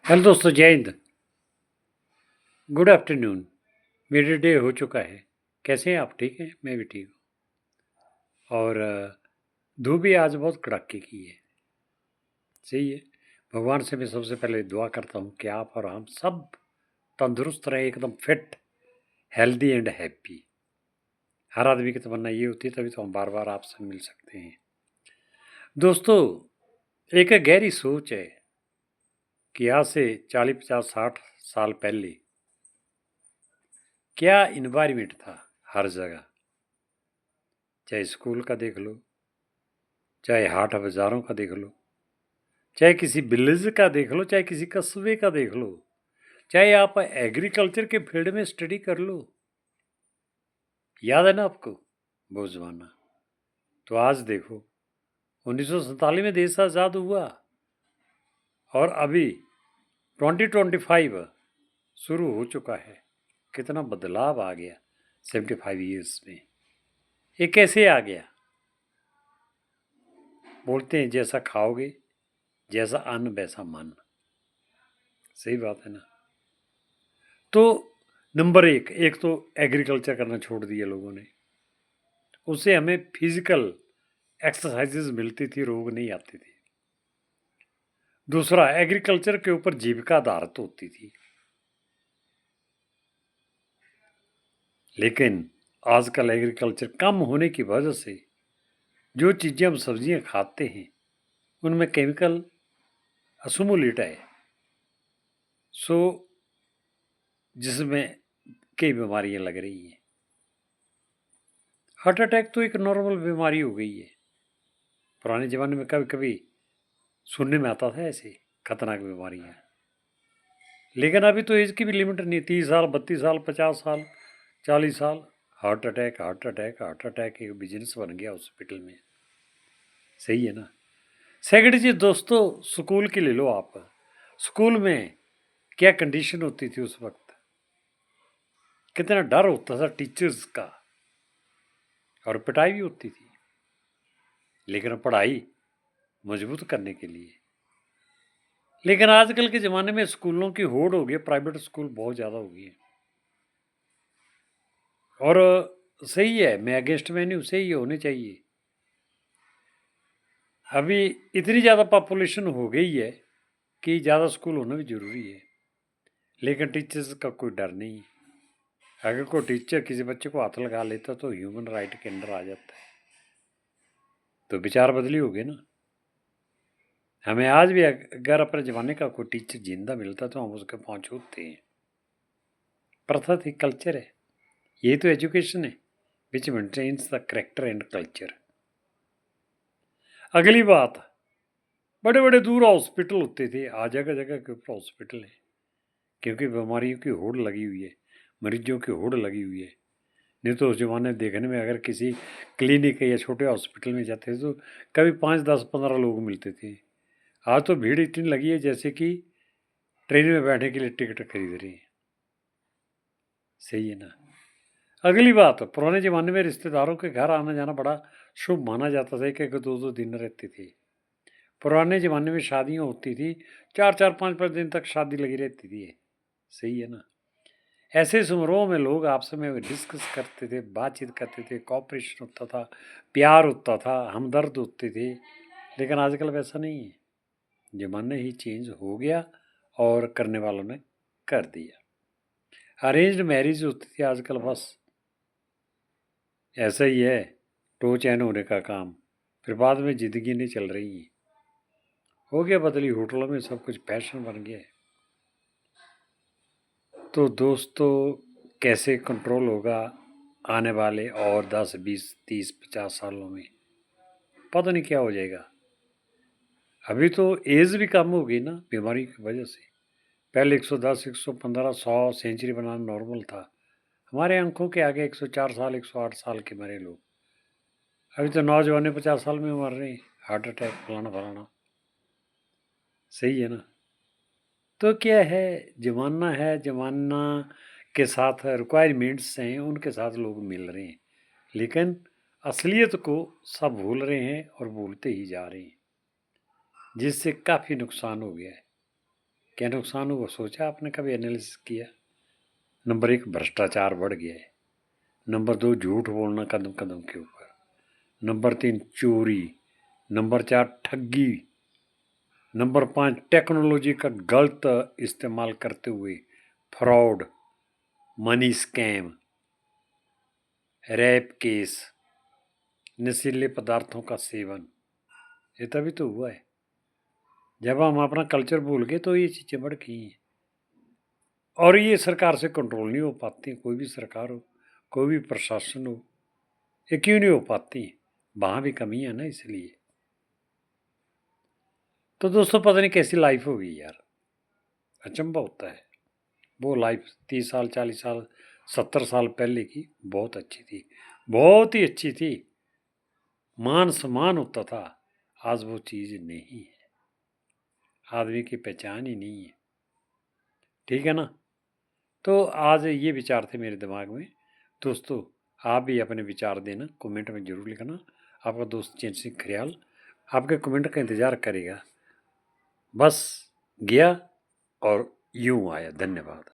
Hello दोस्तों, जय हिंद। Good afternoon. मेरे डे हो चुका है। कैसे हैं आप? ठीक हैं? मैं भी ठीक हूँ। और धूप भी आज बहुत कड़ाके की है। सही है। भगवान से मैं सबसे पहले दुआ करता हूँ कि आप और हम सब तंदुरुस्त रहें, एकदम फिट, हेल्दी एंड हैप्पी। हर आदमी की तमन्ना ये होती है, तभी तो हम बार बार आपसे मिल सकते हैं। दोस्तों, एक गहरी सोच है कि आज से 40, 50, 60 साल पहले क्या इन्वायरमेंट था हर जगह। चाहे स्कूल का देख लो, चाहे हाट बाजारों का देख लो, चाहे किसी विलेज का देख लो, चाहे किसी कस्बे का देख लो, चाहे आप एग्रीकल्चर के फील्ड में स्टडी कर लो। याद है ना आपको वो जमाना? तो आज देखो, 1947 में देश आज़ाद हुआ और अभी 2025 शुरू हो चुका है। कितना बदलाव आ गया 75 ईयर्स में। ये कैसे आ गया? बोलते हैं जैसा खाओगे, जैसा अन्न वैसा मन। सही बात है ना? तो नंबर एक तो एग्रीकल्चर करना छोड़ दिया लोगों ने। उससे हमें फिजिकल एक्सरसाइजेज मिलती थी, रोग नहीं आते थे। दूसरा, एग्रीकल्चर के ऊपर जीविका आधारित होती थी। लेकिन आजकल एग्रीकल्चर कम होने की वजह से जो चीज़ें हम सब्जियां खाते हैं उनमें केमिकल असुमुलेट है। सो जिसमें कई बीमारियां लग रही हैं। हार्ट अटैक तो एक नॉर्मल बीमारी हो गई है। पुराने ज़माने में कभी कभी सुनने में आता था ऐसे खतरनाक बीमारियां। लेकिन अभी तो एज की भी लिमिट नहीं। 30 साल, 32 साल, 50 साल, 40 साल, heart attack, heart attack, heart attack एक बिजनेस बन गया हॉस्पिटल में। सही है ना? सेकंड चीज दोस्तों, स्कूल की ले लो आप। स्कूल में क्या कंडीशन होती थी उस वक्त? कितना डर होता था टीचर्स का, और पिटाई भी होती थी। लेकिन पढ़ाई मजबूत करने के लिए। लेकिन आजकल के ज़माने में स्कूलों की होड़ हो गई, प्राइवेट स्कूल बहुत ज़्यादा हो गई है। और सही है, मैं अगेंस्ट में नहीं हूँ, सही होने चाहिए। अभी इतनी ज़्यादा पॉपुलेशन हो गई है कि ज़्यादा स्कूल होना भी ज़रूरी है। लेकिन टीचर्स का कोई डर नहीं है। अगर कोई टीचर किसी बच्चे को हाथ लगा लेता तो ह्यूमन राइट के अंदर आ जाता है। तो विचार बदली हो गए ना। हमें आज भी अगर अपने ज़माने का कोई टीचर जिंदा मिलता तो हम उसके पाँव छूते हैं। प्रथा थी, कल्चर है। ये तो एजुकेशन है which maintains the character and culture. अगली बात, बड़े बड़े दूर हॉस्पिटल होते थे, आज जगह जगह के ऊपर हॉस्पिटल है। क्योंकि बीमारियों की होड़ लगी हुई है, मरीजों की होड़ लगी हुई है। नहीं तो उस जमाने में देखने में अगर किसी क्लिनिक या छोटे हॉस्पिटल में जाते थे तो कभी 5, 10, 15 लोग मिलते थे। आज तो भीड़ इतनी लगी है जैसे कि ट्रेन में बैठने के लिए टिकट खरीद रही है। सही है ना? अगली बात, पुराने ज़माने में रिश्तेदारों के घर आना जाना बड़ा शुभ माना जाता था। एक एक 2 2 दिन रहते थे। पुराने ज़माने में शादियाँ होती थी, 4 4 5 5 दिन तक शादी लगी रहती थी। सही है ना? ऐसे समारोह में लोग आपस में डिस्कस करते थे, बातचीत करते थे, कॉपरेशन होता था, प्यार होता था, हमदर्द होते थे। लेकिन आजकल वैसा नहीं है। ज़माना ही चेंज हो गया और करने वालों ने कर दिया। अरेंज्ड मैरिज होती थी आजकल, बस ऐसा ही है, टो चैन होने का काम। फिर बाद में ज़िंदगी नहीं चल रही है। हो गया बदली, होटलों में सब कुछ फैशन बन गया है। तो दोस्तों, कैसे कंट्रोल होगा आने वाले और 10 20 30 50 सालों में? पता नहीं क्या हो जाएगा। अभी तो एज भी कम हो गई ना बीमारी की वजह से। पहले 110 115 100 सेंचुरी बनाना नॉर्मल था। हमारे आंखों के आगे 104 साल 108 साल के मरे लोग। अभी तो नौजवान 50 साल में मर रहे हैं, हार्ट अटैक, फलाना फलाना। सही है ना? तो क्या है, जमाना है, जमाना के साथ रिक्वायरमेंट्स हैं, उनके साथ लोग मिल रहे हैं। लेकिन असलियत को सब भूल रहे हैं और भूलते ही जा रहे हैं, जिससे काफ़ी नुकसान हो गया है। क्या नुकसान हुआ, सोचा आपने कभी एनालिसिस किया? नंबर 1 भ्रष्टाचार बढ़ गया है, नंबर 2 झूठ बोलना कदम कदम के ऊपर, नंबर 3 चोरी, नंबर 4 ठगी, नंबर 5 टेक्नोलॉजी का गलत इस्तेमाल करते हुए fraud, money scam, rape case, नशीले पदार्थों का सेवन। ये तभी तो हुआ है। जब हम अपना कल्चर भूल गए तो ये चीज़ें बढ़ गई हैं, और ये सरकार से कंट्रोल नहीं हो पाती। कोई भी सरकार हो, कोई भी प्रशासन हो, ये क्यों नहीं हो पाती? वहाँ भी कमी है ना, इसलिए। तो दोस्तों पता नहीं कैसी लाइफ होगी यार, अचंभा होता है। वो लाइफ 30 साल 40 साल 70 साल पहले की बहुत अच्छी थी, बहुत ही अच्छी थी, मान सम्मान होता था। आज वो चीज़ नहीं है, आदमी की पहचान ही नहीं है। ठीक है ना? तो आज ये विचार थे मेरे दिमाग में। दोस्तों आप भी अपने विचार देना, कमेंट में ज़रूर लिखना। आपका दोस्त चैन सिंह खरियाल आपके कमेंट का इंतज़ार करेगा। बस गया और यूं आया। धन्यवाद।